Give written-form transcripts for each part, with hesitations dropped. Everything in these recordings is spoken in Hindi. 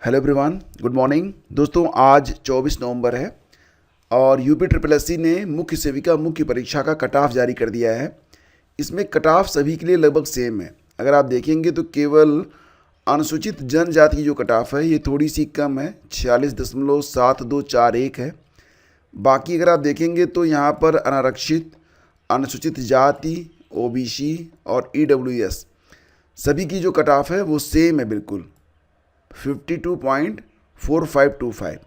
हेलो एवरीवन, गुड मॉर्निंग दोस्तों। आज 24 नवंबर है और यूपी ट्रिपल एससी ने मुख्य सेविका मुख्य परीक्षा का कट ऑफ जारी कर दिया है। इसमें कट ऑफ सभी के लिए लगभग सेम है। अगर आप देखेंगे तो केवल अनुसूचित जनजाति की जो कट ऑफ है ये थोड़ी सी कम है, 46.7241 है। बाकी अगर आप देखेंगे तो यहाँ पर अनारक्षित, अनुसूचित जाति, ओबीसी और ईडब्ल्यूएस सभी की जो कट ऑफ है वो सेम है, बिल्कुल 52.4525,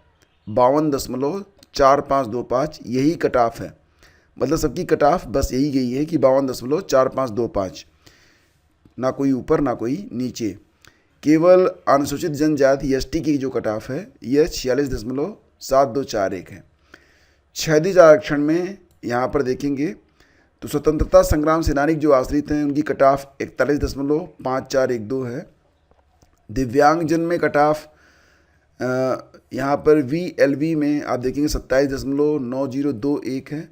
52.4525 यही कट ऑफ है। मतलब सबकी कट ऑफ बस यही गई है कि 52.4525, ना कोई ऊपर ना कोई नीचे। केवल अनुसूचित जनजाति एसटी की जो कट ऑफ है यह 46.7241 है। क्षैतिज आरक्षण में यहाँ पर देखेंगे तो स्वतंत्रता संग्राम सेनानी जो आश्रित हैं उनकी कट ऑफ 41.5412 है। दिव्यांगजन में कट ऑफ यहाँ पर VLV में आप देखेंगे 27.9021 है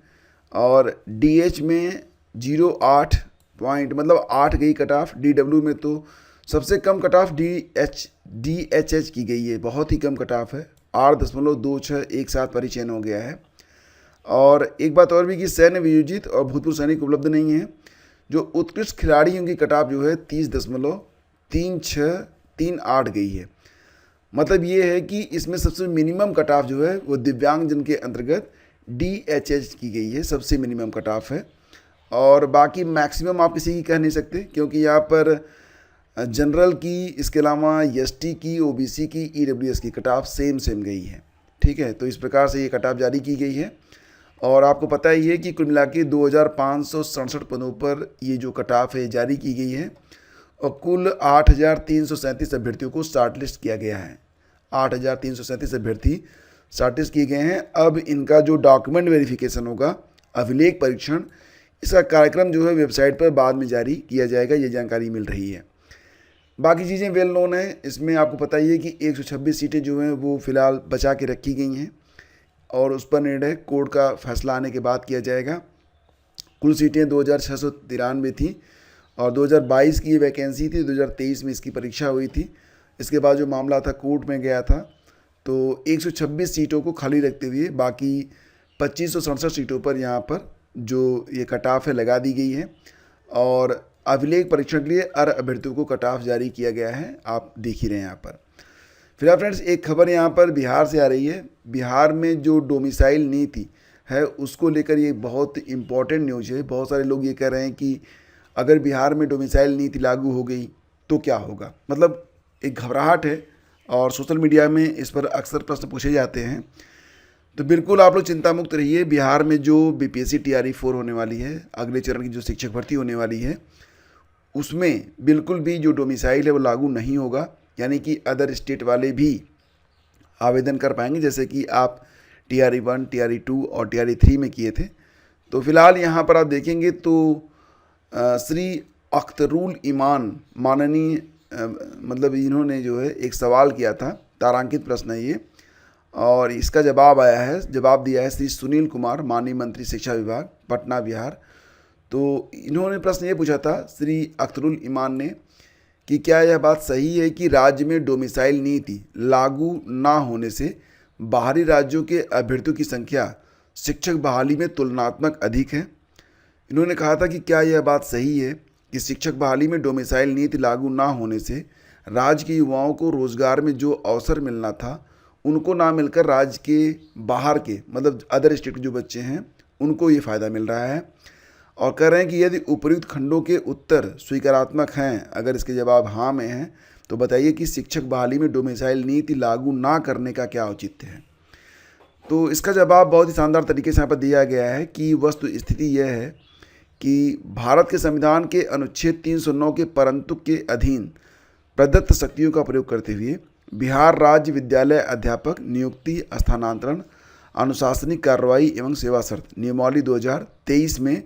और DH में 08 पॉइंट मतलब 8 गई कट ऑफ। DW में तो सबसे कम कट ऑफ DHH की गई है, बहुत ही कम कट ऑफ है, 8.2617 पर ही चयन हो गया है। और एक बात और भी कि सैन्य वियोजित और भूतपूर्व सैनिक उपलब्ध नहीं है। जो उत्कृष्ट खिलाड़ी हैं उनकी कट ऑफ जो है 30.3638 गई है। मतलब ये है कि इसमें सबसे मिनिमम कट ऑफ जो है वो दिव्यांगजन के अंतर्गत DHH की गई है, सबसे मिनिमम कट ऑफ है। और बाकी मैक्सिमम आप किसी की कह नहीं सकते, क्योंकि यहाँ पर जनरल की, इसके अलावा ST की, OBC की, EWS की कट ऑफ सेम गई है। ठीक है, तो इस प्रकार से ये कट ऑफ जारी की गई है। और आपको पता ही है कि कुल मिला के 2567 पदों पर ये जो कट ऑफ है जारी की गई है और कुल 8337 अभ्यर्थियों को शॉर्ट लिस्ट किया गया है। 8337 अभ्यर्थी शॉर्ट लिस्ट किए गए हैं। अब इनका जो डॉक्यूमेंट वेरिफिकेशन होगा, अभिलेख परीक्षण, इसका कार्यक्रम जो है वेबसाइट पर बाद में जारी किया जाएगा, ये जानकारी मिल रही है। बाकी चीज़ें वेल नोन है। इसमें आपको पता ही है कि 126 सीटें जो हैं वो फ़िलहाल बचा के रखी गई हैं और उस पर निर्णय कोर्ट का फैसला आने के बाद किया जाएगा। कुल सीटें 2693 थी और 2022 की ये वैकेंसी थी, 2023 में इसकी परीक्षा हुई थी। इसके बाद जो मामला था कोर्ट में गया था, तो 126 सीटों को खाली रखते हुए बाकी 2567 सीटों पर यहाँ पर जो ये कट ऑफ है लगा दी गई है और अभिलेख परीक्षण के लिए अर्ह अभ्यर्थियों को कट ऑफ जारी किया गया है, आप देख ही रहे हैं यहाँ पर। फिलहाल फ्रेंड्स एक खबर यहाँ पर बिहार से आ रही है। बिहार में जो डोमिसाइल नीति है उसको लेकर ये बहुत इम्पॉर्टेंट न्यूज़ है। बहुत सारे लोग ये कह रहे हैं कि अगर बिहार में डोमिसाइल नीति लागू हो गई तो क्या होगा। मतलब एक घबराहट है और सोशल मीडिया में इस पर अक्सर प्रश्न पूछे जाते हैं। तो बिल्कुल आप लोग चिंता मुक्त रहिए। बिहार में जो BPSC TRE 4 होने वाली है, अगले चरण की जो शिक्षक भर्ती होने वाली है, उसमें बिल्कुल भी जो डोमिसाइल है वो लागू नहीं होगा। यानी कि अदर स्टेट वाले भी आवेदन कर पाएंगे, जैसे कि आप TRE 1, TRE 2 और TRE 3 में किए थे। तो फिलहाल यहाँ पर आप देखेंगे तो श्री अख्तरुल ईमान माननीय मतलब इन्होंने जो है एक सवाल किया था, तारांकित प्रश्न है ये, और इसका जवाब दिया है श्री सुनील कुमार, माननीय मंत्री शिक्षा विभाग, पटना, बिहार। तो इन्होंने प्रश्न ये पूछा था श्री अख्तरुल ईमान ने कि क्या यह बात सही है कि राज्य में डोमिसाइल नीति लागू ना होने से बाहरी राज्यों के अभ्यर्थियों की संख्या शिक्षक बहाली में तुलनात्मक अधिक है। इन्होंने कहा था कि क्या यह बात सही है कि शिक्षक बहाली में डोमिसाइल नीति लागू ना होने से राज्य के युवाओं को रोजगार में जो अवसर मिलना था उनको ना मिलकर राज्य के बाहर के मतलब अदर स्टेट के जो बच्चे हैं उनको ये फ़ायदा मिल रहा है। और कह रहे हैं कि यदि उपर्युक्त खंडों के उत्तर स्वीकारात्मक हैं, अगर इसके जवाब हाँ में हैं, तो बताइए कि शिक्षक बहाली में डोमिसाइल नीति लागू ना करने का क्या औचित्य है। तो इसका जवाब बहुत ही शानदार तरीके से यहाँ पर दिया गया है कि वस्तु स्थिति यह है कि भारत के संविधान के अनुच्छेद 309 के परंतु के अधीन प्रदत्त शक्तियों का प्रयोग करते हुए बिहार राज्य विद्यालय अध्यापक नियुक्ति, स्थानांतरण, अनुशासनिक कार्रवाई एवं सेवा शर्त नियमावली 2023 में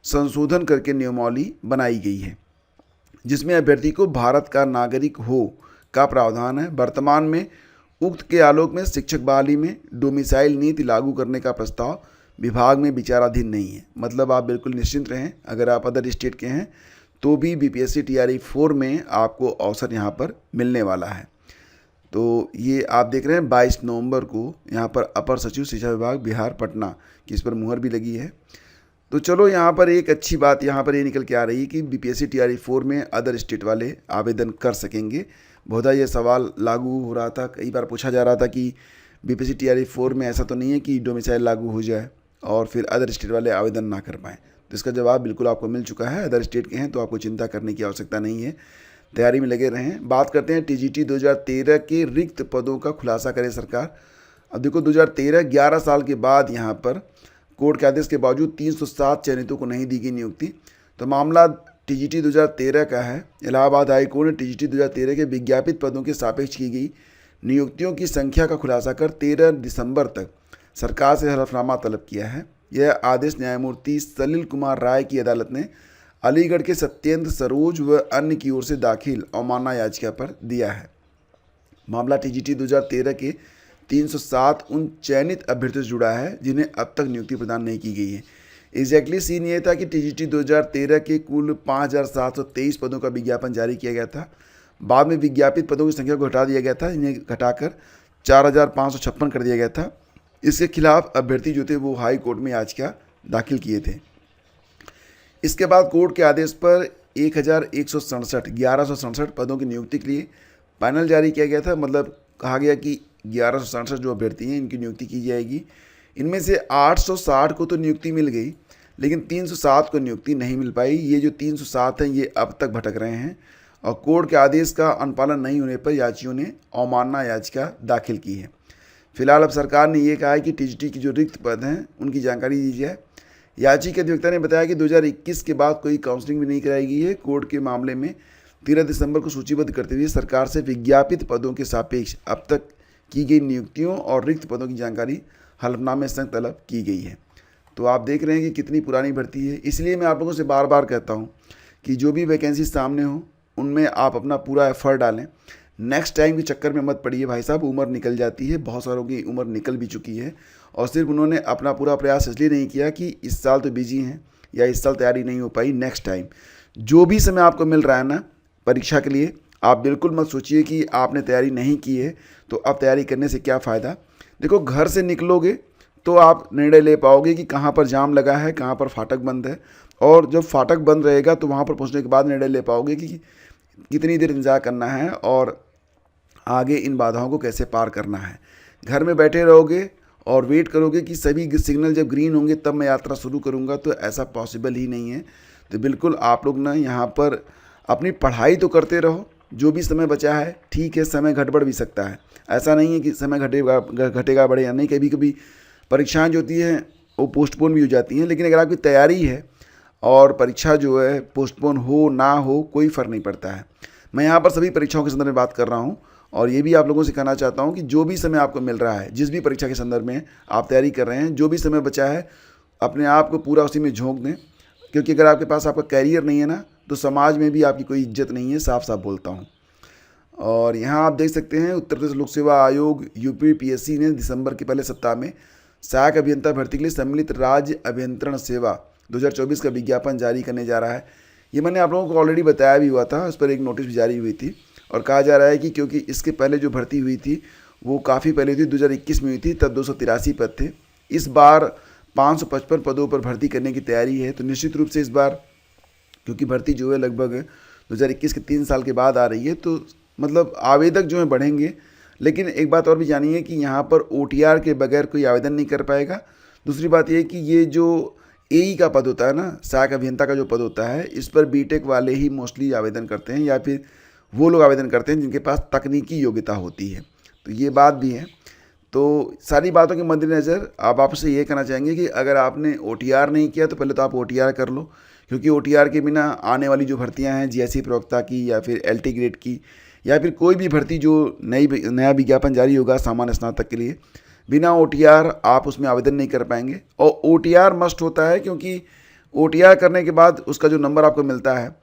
संशोधन करके नियमावली बनाई गई है, जिसमें अभ्यर्थी को भारत का नागरिक हो का प्रावधान है। वर्तमान में उक्त के आलोक में शिक्षक बहाली में डोमिसाइल नीति लागू करने का प्रस्ताव विभाग में विचाराधीन नहीं है। मतलब आप बिल्कुल निश्चिंत रहें, अगर आप अदर स्टेट के हैं तो भी BPSC TRE 4 में आपको अवसर यहाँ पर मिलने वाला है। तो ये आप देख रहे हैं 22 नवंबर को यहाँ पर अपर सचिव शिक्षा विभाग बिहार पटना की इस पर मुहर भी लगी है। तो चलो यहाँ पर एक अच्छी बात यहाँ पर ये निकल के आ रही है कि बीपीएससी टीआरई 4 में अदर स्टेट वाले आवेदन कर सकेंगे। बहुधा ये सवाल लागू हो रहा था, कई बार पूछा जा रहा था कि बीपीएससी टीआरई 4 में ऐसा तो नहीं है कि डोमिसाइल लागू हो जाए और फिर अदर स्टेट वाले आवेदन ना कर पाएँ। तो इसका जवाब बिल्कुल आपको मिल चुका है, अदर स्टेट के हैं तो आपको चिंता करने की आवश्यकता नहीं है, तैयारी में लगे रहें। बात करते हैं टीजीटी 2013 के रिक्त पदों का खुलासा करे सरकार। अब देखो 2013 11 साल के बाद यहाँ पर कोर्ट के आदेश के बावजूद 307 चयनितों को नहीं दी गई नियुक्ति। तो मामला टीजीटी 2013 का है। इलाहाबाद हाई कोर्ट ने टीजीटी 2013 के विज्ञापित पदों के सापेक्ष की गई नियुक्तियों की संख्या का खुलासा कर 13 दिसंबर तक सरकार से हलफनामा तलब किया है। यह आदेश न्यायमूर्ति सलिल कुमार राय की अदालत ने अलीगढ़ के सत्येंद्र सरोज व अन्य की ओर से दाखिल अवमानना याचिका पर दिया है। मामला टीजीटी 2013 के 307 उन चयनित अभ्यर्थियों से जुड़ा है जिन्हें अब तक नियुक्ति प्रदान नहीं की गई है। एग्जैक्टली सीन ये था कि टीजीटी 2013 के कुल 5723 पदों का विज्ञापन जारी किया गया था। बाद में विज्ञापित पदों की संख्या को घटा दिया गया था, इन्हें घटाकर 4556 कर दिया गया था। इसके खिलाफ अभ्यर्थी जो थे वो हाई कोर्ट में याचिका दाखिल किए थे। इसके बाद कोर्ट के आदेश पर 1167 पदों की नियुक्ति के लिए पैनल जारी किया गया था। मतलब कहा गया कि 1167 जो अभ्यर्थी हैं इनकी नियुक्ति की जाएगी। इनमें से 860 को तो नियुक्ति मिल गई, लेकिन 307 को नियुक्ति नहीं मिल पाई। ये जो 307 हैं ये अब तक भटक रहे हैं और कोर्ट के आदेश का अनुपालन नहीं होने पर याचियों ने अवमानना याचिका दाखिल की है। फिलहाल अब सरकार ने ये कहा है कि टीजीटी की जो रिक्त पद हैं उनकी जानकारी दी जाए। याचिका के अधिवक्ता ने बताया कि 2021 के बाद कोई काउंसलिंग भी नहीं कराई गई है। कोर्ट के मामले में 13 दिसंबर को सूचीबद्ध करते हुए सरकार से विज्ञापित पदों के सापेक्ष अब तक की गई नियुक्तियों और रिक्त पदों की जानकारी हलफनामे संग तलब की गई है। तो आप देख रहे हैं कि कितनी पुरानी भर्ती है। इसलिए मैं आप लोगों से बार बार कहता हूँ कि जो भी वैकेंसी सामने हो उनमें आप अपना पूरा एफर्ट डालें। नेक्स्ट टाइम के चक्कर में मत पड़िए भाई साहब, उम्र निकल जाती है, बहुत सारों की उम्र निकल भी चुकी है और सिर्फ उन्होंने अपना पूरा प्रयास इसलिए नहीं किया कि इस साल तो बिजी हैं या इस साल तैयारी नहीं हो पाई। नेक्स्ट टाइम जो भी समय आपको मिल रहा है ना परीक्षा के लिए, आप बिल्कुल मत सोचिए कि आपने तैयारी नहीं की है तो अब तैयारी करने से क्या फ़ायदा। देखो घर से निकलोगे तो आप निर्णय ले पाओगे कि कहाँ पर जाम लगा है, कहाँ पर फाटक बंद है, और जब फाटक बंद रहेगा तो वहाँ पर पहुँचने के बाद निर्णय ले पाओगे कि कितनी देर इंतजार करना है और आगे इन बाधाओं को कैसे पार करना है। घर में बैठे रहोगे और वेट करोगे कि सभी सिग्नल जब ग्रीन होंगे तब मैं यात्रा शुरू करूंगा, तो ऐसा पॉसिबल ही नहीं है। तो बिल्कुल आप लोग ना यहाँ पर अपनी पढ़ाई तो करते रहो। जो भी समय बचा है ठीक है, समय घट बढ़ भी सकता है, ऐसा नहीं है कि समय घटेगा बढ़े या नहीं। कभी कभी परीक्षाएँ जो होती हैं वो पोस्टपोन भी हो जाती हैं, लेकिन अगर आपकी तैयारी है और परीक्षा जो है पोस्टपोन हो ना हो कोई फ़र्क नहीं पड़ता है। मैं यहाँ पर सभी परीक्षाओं के संदर्भ में बात कर रहा हूँ और ये भी आप लोगों से कहना चाहता हूँ कि जो भी समय आपको मिल रहा है, जिस भी परीक्षा के संदर्भ में आप तैयारी कर रहे हैं, जो भी समय बचा है अपने आप को पूरा उसी में झोंक दें, क्योंकि अगर आपके पास आपका कैरियर नहीं है ना तो समाज में भी आपकी कोई इज्जत नहीं है, साफ साफ बोलता हूँ। और यहाँ आप देख सकते हैं उत्तर प्रदेश लोक सेवा आयोग यूपीपीएससी ने दिसंबर के पहले सप्ताह में सहायक अभियंता भर्ती के लिए सम्मिलित राज्य अभियंत्रण सेवा 2024 का विज्ञापन जारी करने जा रहा है। ये मैंने आप लोगों को ऑलरेडी बताया भी हुआ था, उस पर एक नोटिस भी जारी हुई थी और कहा जा रहा है कि क्योंकि इसके पहले जो भर्ती हुई थी वो काफ़ी पहले थी, 2021 में हुई थी, तब 283 पद थे। इस बार 555 पदों पर भर्ती करने की तैयारी है। तो निश्चित रूप से इस बार क्योंकि भर्ती जो है लगभग 2021 के 3 साल के बाद आ रही है, तो मतलब आवेदक जो हैं बढ़ेंगे। लेकिन एक बात और भी जानिए कि यहाँ पर OTR के बगैर कोई आवेदन नहीं कर पाएगा। दूसरी बात ये कि ये जो AE का पद होता है ना, सहायक अभियंता का जो पद होता है, इस पर बीटेक वाले ही मोस्टली आवेदन करते हैं या फिर वो लोग आवेदन करते हैं जिनके पास तकनीकी योग्यता होती है। तो ये बात भी है। तो सारी बातों के मद्देनज़र आप आपसे ये कहना चाहेंगे कि अगर आपने OTR नहीं किया तो पहले तो आप OTR कर लो, क्योंकि OTR के बिना आने वाली जो भर्तियां हैं GSE प्रवक्ता की या फिर LT ग्रेड की या फिर कोई भी भर्ती जो नया विज्ञापन जारी होगा सामान्य स्नातक के लिए, बिना OTR आप उसमें आवेदन नहीं कर पाएंगे। और OTR मस्ट होता है, क्योंकि OTR करने के बाद उसका जो नंबर आपको मिलता है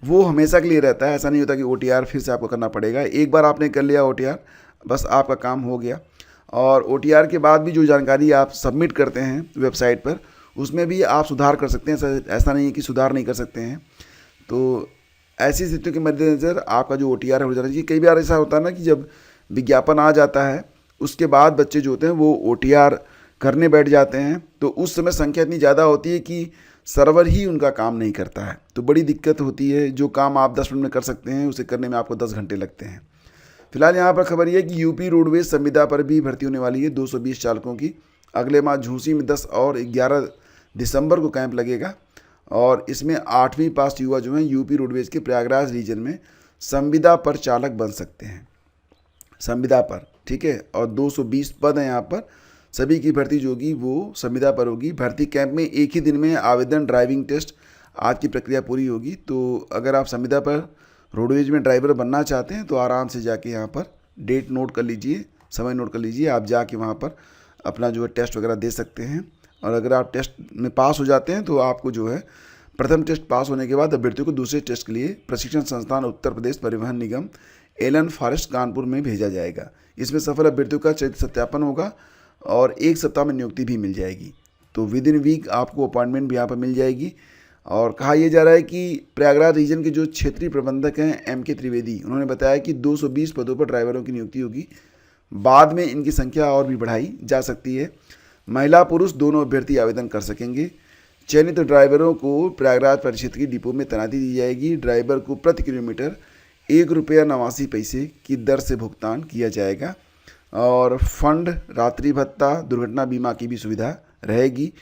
वो हमेशा के लिए रहता है। ऐसा नहीं होता कि OTR फिर से आपको करना पड़ेगा। एक बार आपने कर लिया OTR, बस आपका काम हो गया। और OTR के बाद भी जो जानकारी आप सबमिट करते हैं वेबसाइट पर, उसमें भी आप सुधार कर सकते हैं। ऐसा नहीं है कि सुधार नहीं कर सकते हैं। तो ऐसी स्थितियों के मद्देनज़र आपका जो OTR हो जाना चाहिए। कई बार ऐसा होता है ना कि जब विज्ञापन आ जाता है, उसके बाद बच्चे जो होते हैं वो OTR करने बैठ जाते हैं, तो उस समय संख्या इतनी ज़्यादा होती है कि सर्वर ही उनका काम नहीं करता है, तो बड़ी दिक्कत होती है। जो काम आप 10 मिनट में कर सकते हैं उसे करने में आपको 10 घंटे लगते हैं। फिलहाल यहाँ पर खबर यह है कि यूपी रोडवेज संविदा पर भी भर्ती होने वाली है 220 चालकों की। अगले माह झूंसी में 10 और 11 दिसंबर को कैंप लगेगा और इसमें 8वीं पास युवा जो हैं यूपी रोडवेज के प्रयागराज रीजन में संविदा पर चालक बन सकते हैं, संविदा पर, ठीक है। और 220 पद हैं यहाँ पर, सभी की भर्ती जो होगी वो संविदा पर होगी। भर्ती कैंप में एक ही दिन में आवेदन, ड्राइविंग टेस्ट, आज की प्रक्रिया पूरी होगी। तो अगर आप संविदा पर रोडवेज में ड्राइवर बनना चाहते हैं तो आराम से जाके यहाँ पर डेट नोट कर लीजिए, समय नोट कर लीजिए, आप जाके वहाँ पर अपना जो है टेस्ट वगैरह दे सकते हैं। और अगर आप टेस्ट में पास हो जाते हैं तो आपको जो है प्रथम टेस्ट पास होने के बाद अभ्यर्थियों को दूसरे टेस्ट के लिए प्रशिक्षण संस्थान उत्तर प्रदेश परिवहन निगम एलन फॉरेस्ट कानपुर में भेजा जाएगा। इसमें सफल अभ्यर्थियों का चरित्र सत्यापन होगा और 1 सप्ताह में नियुक्ति भी मिल जाएगी। तो विद इन वीक आपको अपॉइंटमेंट भी यहाँ पर मिल जाएगी। और कहा यह जा रहा है कि प्रयागराज रीजन के जो क्षेत्रीय प्रबंधक हैं MK त्रिवेदी, उन्होंने बताया कि 220 पदों पर ड्राइवरों की नियुक्ति होगी। बाद में इनकी संख्या और भी बढ़ाई जा सकती है। महिला पुरुष दोनों अभ्यर्थी आवेदन कर सकेंगे। चयनित ड्राइवरों को प्रयागराज परिक्षेत्र की डिपो में तैनाती दी जाएगी। ड्राइवर को प्रति किलोमीटर ₹1.89 की दर से भुगतान किया जाएगा और फंड, रात्रि भत्ता, दुर्घटना बीमा की भी सुविधा रहेगी।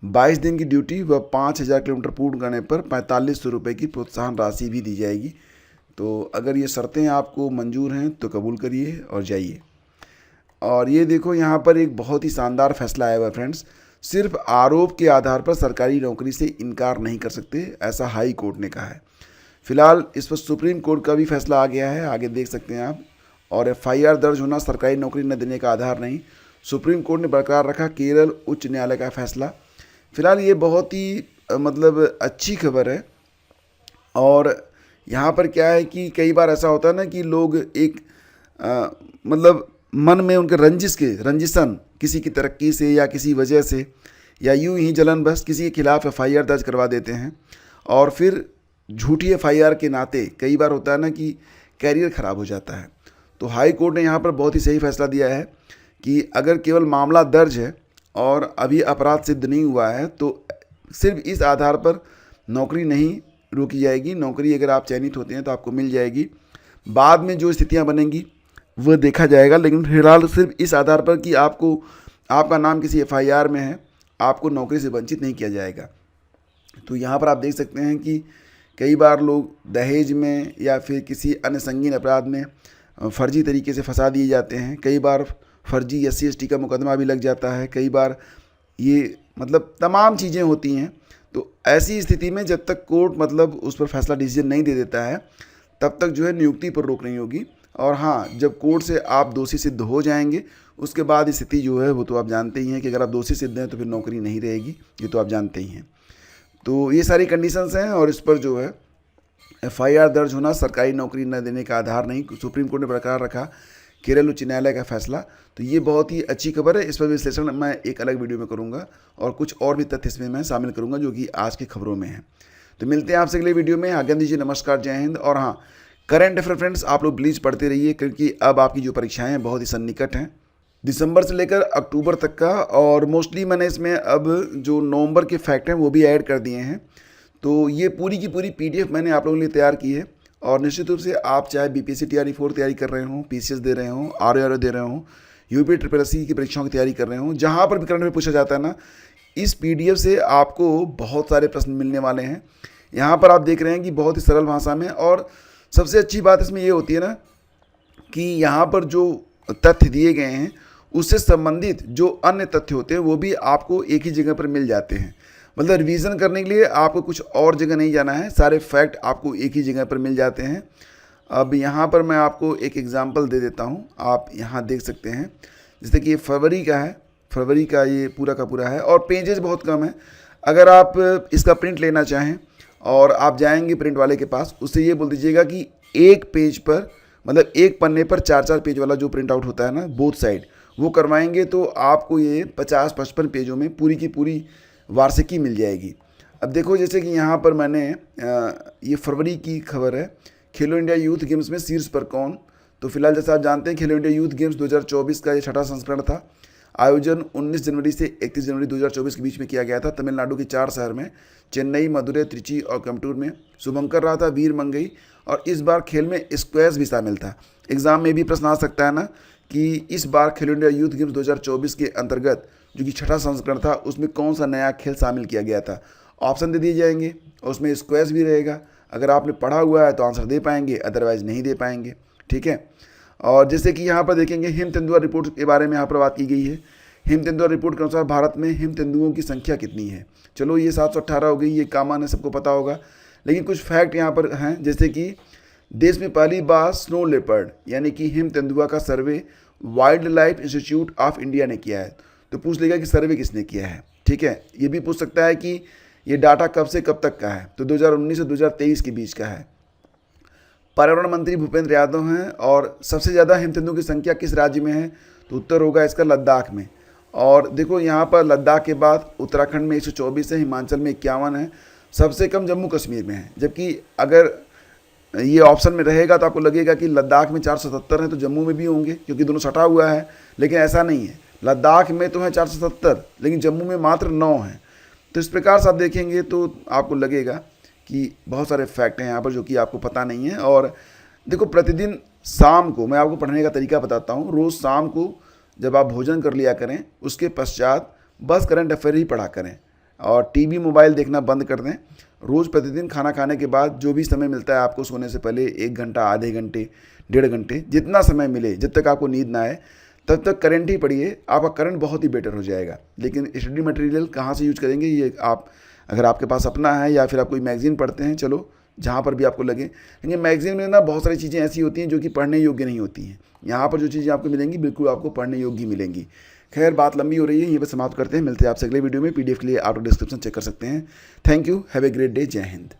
22 दिन की ड्यूटी व 5000 किलोमीटर पूर्ण करने पर ₹4500 की प्रोत्साहन राशि भी दी जाएगी। तो अगर ये शर्तें आपको मंजूर हैं तो कबूल करिए और जाइए। और ये देखो यहाँ पर एक बहुत ही शानदार फैसला आया हुआ है फ्रेंड्स। सिर्फ आरोप के आधार पर सरकारी नौकरी से इनकार नहीं कर सकते, ऐसा हाई कोर्ट ने कहा है। फिलहाल इस पर सुप्रीम कोर्ट का भी फैसला आ गया है, आगे देख सकते हैं आप। और FIR दर्ज होना सरकारी नौकरी न देने का आधार नहीं, सुप्रीम कोर्ट ने बरकरार रखा केरल उच्च न्यायालय का फैसला। फिलहाल ये बहुत ही मतलब अच्छी खबर है। और यहाँ पर क्या है कि कई बार ऐसा होता है ना कि लोग एक मतलब मन में उनके रंजिशन किसी की तरक्की से या किसी वजह से या यूं ही जलन बस किसी के खिलाफ FIR दर्ज करवा देते हैं और फिर झूठी FIR के नाते कई बार होता है ना कि कैरियर ख़राब हो जाता है। तो हाई कोर्ट ने यहाँ पर बहुत ही सही फैसला दिया है कि अगर केवल मामला दर्ज है और अभी अपराध सिद्ध नहीं हुआ है तो सिर्फ इस आधार पर नौकरी नहीं रोकी जाएगी। नौकरी अगर आप चयनित होते हैं तो आपको मिल जाएगी। बाद में जो स्थितियां बनेंगी वह देखा जाएगा, लेकिन फिलहाल सिर्फ इस आधार पर कि आपका नाम किसी FIR में है, आपको नौकरी से वंचित नहीं किया जाएगा। तो यहाँ पर आप देख सकते हैं कि कई बार लोग दहेज में या फिर किसी अन्य संगीन अपराध में फर्जी तरीके से फंसा दिए जाते हैं। कई बार फर्जी SC/ST का मुकदमा भी लग जाता है। कई बार ये मतलब तमाम चीज़ें होती हैं। तो ऐसी स्थिति में जब तक कोर्ट मतलब उस पर फैसला डिसीजन नहीं दे देता है तब तक जो है नियुक्ति पर रोक नहीं होगी। और हाँ, जब कोर्ट से आप दोषी सिद्ध हो जाएंगे उसके बाद स्थिति जो है वो तो आप जानते ही हैं कि अगर आप दोषी सिद्ध हैं तो फिर नौकरी नहीं रहेगी, ये तो आप जानते ही हैं। तो ये सारी कंडीशंस हैं और इस पर जो है FIR दर्ज होना सरकारी नौकरी न देने का आधार नहीं, सुप्रीम कोर्ट ने बरकरार रखा केरल उच्च न्यायालय का फैसला। तो ये बहुत ही अच्छी खबर है। इस पर विश्लेषण मैं एक अलग वीडियो में करूँगा और कुछ और भी तथ्य इसमें मैं शामिल करूँगा जो कि आज की खबरों में है। तो मिलते हैं आपसे अगले वीडियो में। आज्ञा दीजिए, नमस्कार, जय हिंद। और हाँ, करंट अफेयर फ्रेंड्स आप लोग प्लीज़ पढ़ते रहिए क्योंकि अब आपकी जो परीक्षाएं हैं बहुत ही सन्निकट हैं, दिसंबर से लेकर अक्टूबर तक का। और मोस्टली मैंने इसमें अब जो नवंबर के फैक्ट हैं वो भी ऐड कर दिए हैं। तो ये पूरी की पूरी PDF मैंने आप लोगों के लिए तैयार की है। और निश्चित रूप से आप चाहे BPSC TRE 4 तैयारी कर रहे हों, PCS दे रहे हों, RRR दे रहे हों, UP SSSC की परीक्षाओं की तैयारी कर रहे हों, जहाँ पर भी करंट अफेयर पूछा जाता है ना, इस PDF से आपको बहुत सारे प्रश्न मिलने वाले हैं। यहाँ पर आप देख रहे हैं कि बहुत ही सरल भाषा में। और सबसे अच्छी बात इसमें ये होती है ना कि यहाँ पर जो तथ्य दिए गए हैं उससे संबंधित जो अन्य तथ्य होते हैं वो भी आपको एक ही जगह पर मिल जाते हैं। मतलब रिवीजन करने के लिए आपको कुछ और जगह नहीं जाना है, सारे फैक्ट आपको एक ही जगह पर मिल जाते हैं। अब यहाँ पर मैं आपको एक एग्जांपल दे देता हूँ, आप यहाँ देख सकते हैं। जैसे कि ये फरवरी का है, फरवरी का ये पूरा का पूरा है और पेजेस बहुत कम है। अगर आप इसका प्रिंट लेना चाहें और आप जाएंगे प्रिंट वाले के पास, उससे ये बोल दीजिएगा कि एक पेज पर मतलब एक पन्ने पर 4-4 पेज वाला जो प्रिंट आउट होता है ना बोथ साइड, वो करवाएंगे तो आपको ये 50-55 पेजों में पूरी की पूरी वार्षिकी मिल जाएगी। अब देखो जैसे कि यहाँ पर मैंने ये फरवरी की खबर है, खेलो इंडिया यूथ गेम्स में शीर्ष पर कौन, तो फिलहाल जैसा आप जानते हैं खेलो इंडिया यूथ गेम्स 2024 का ये छठा संस्करण था। आयोजन 19 जनवरी से 31 जनवरी 2024 के बीच में किया गया था। तमिलनाडु के 4 शहर में, चेन्नई, मदुरै, त्रिची और कोयम्बटूर में। शुभंकर रहा था वीर मंगई, और इस बार खेल में स्क्वैश भी शामिल था। एग्जाम में भी प्रश्न आ सकता है ना कि इस बार खेलो इंडिया यूथ गेम्स 2024 के अंतर्गत जो कि छठा संस्करण था उसमें कौन सा नया खेल शामिल किया गया था। ऑप्शन दे दिए जाएंगे और उसमें स्क्वैश भी रहेगा। अगर आपने पढ़ा हुआ है तो आंसर दे पाएंगे, अदरवाइज नहीं दे पाएंगे। ठीक है। और जैसे कि यहाँ पर देखेंगे हिम तेंदुआ रिपोर्ट के बारे में यहाँ पर बात की गई है। हिम तेंदुआ रिपोर्ट के अनुसार भारत में हिम तेंदुओं की संख्या कितनी है। चलो ये 718 हो गई, ये कॉमन है, सबको पता होगा। लेकिन कुछ फैक्ट यहाँ पर हैं, जैसे कि देश में पहली बार स्नो लेपर्ड यानी कि हिम तेंदुआ का survey wildlife institute of India ने किया है। तो पूछ लेगा कि सर्वे किसने किया है। ठीक है। ये भी पूछ सकता है कि ये डाटा कब से कब तक का है, तो 2019 से 2023 के बीच का है। पर्यावरण मंत्री भूपेंद्र यादव हैं। और सबसे ज़्यादा हिम तेंदुओं की संख्या किस राज्य में है, तो उत्तर होगा इसका लद्दाख में। और देखो यहाँ पर लद्दाख के बाद उत्तराखंड में 124 है, हिमाचल में 51 है, सबसे कम जम्मू कश्मीर में है। जबकि अगर ये ऑप्शन में रहेगा तो आपको लगेगा कि लद्दाख में 477 है तो जम्मू में भी होंगे, क्योंकि दोनों सटा हुआ है। लेकिन ऐसा नहीं है, लद्दाख में तो है 477 लेकिन जम्मू में मात्र 9 है। तो इस प्रकार से आप देखेंगे तो आपको लगेगा कि बहुत सारे फैक्ट हैं यहाँ पर जो कि आपको पता नहीं है। और देखो प्रतिदिन शाम को मैं आपको पढ़ने का तरीका बताता हूँ। रोज़ शाम को जब आप भोजन कर लिया करें उसके पश्चात बस करंट अफेयर ही पढ़ा करें और टीवी मोबाइल देखना बंद कर दें। रोज़ प्रतिदिन खाना खाने के बाद जो भी समय मिलता है आपको सोने से पहले 1 घंटा, आधे घंटे, 1.5 घंटे, जितना समय मिले, जब तक आपको नींद ना आए तब तक करंट ही पढ़िए। आपका करंट बहुत ही बेटर हो जाएगा। लेकिन स्टडी मटेरियल कहाँ से यूज करेंगे, ये आप अगर आपके पास अपना है या फिर आप कोई मैगजीन पढ़ते हैं, चलो जहाँ पर भी आपको लगे। लेकिन मैगजीन में ना बहुत सारी चीज़ें ऐसी होती हैं जो कि पढ़ने योग्य नहीं होती हैं। यहाँ पर जो चीज़ें आपको मिलेंगी बिल्कुल आपको पढ़ने योग्य मिलेंगी। खैर बात लंबी हो रही है, यहीं पर समाप्त करते हैं। मिलते हैं आपसे अगले वीडियो में। PDF के लिए आप डिस्क्रिप्शन चेक कर सकते हैं। Thank you, have a great day, जय हिंद।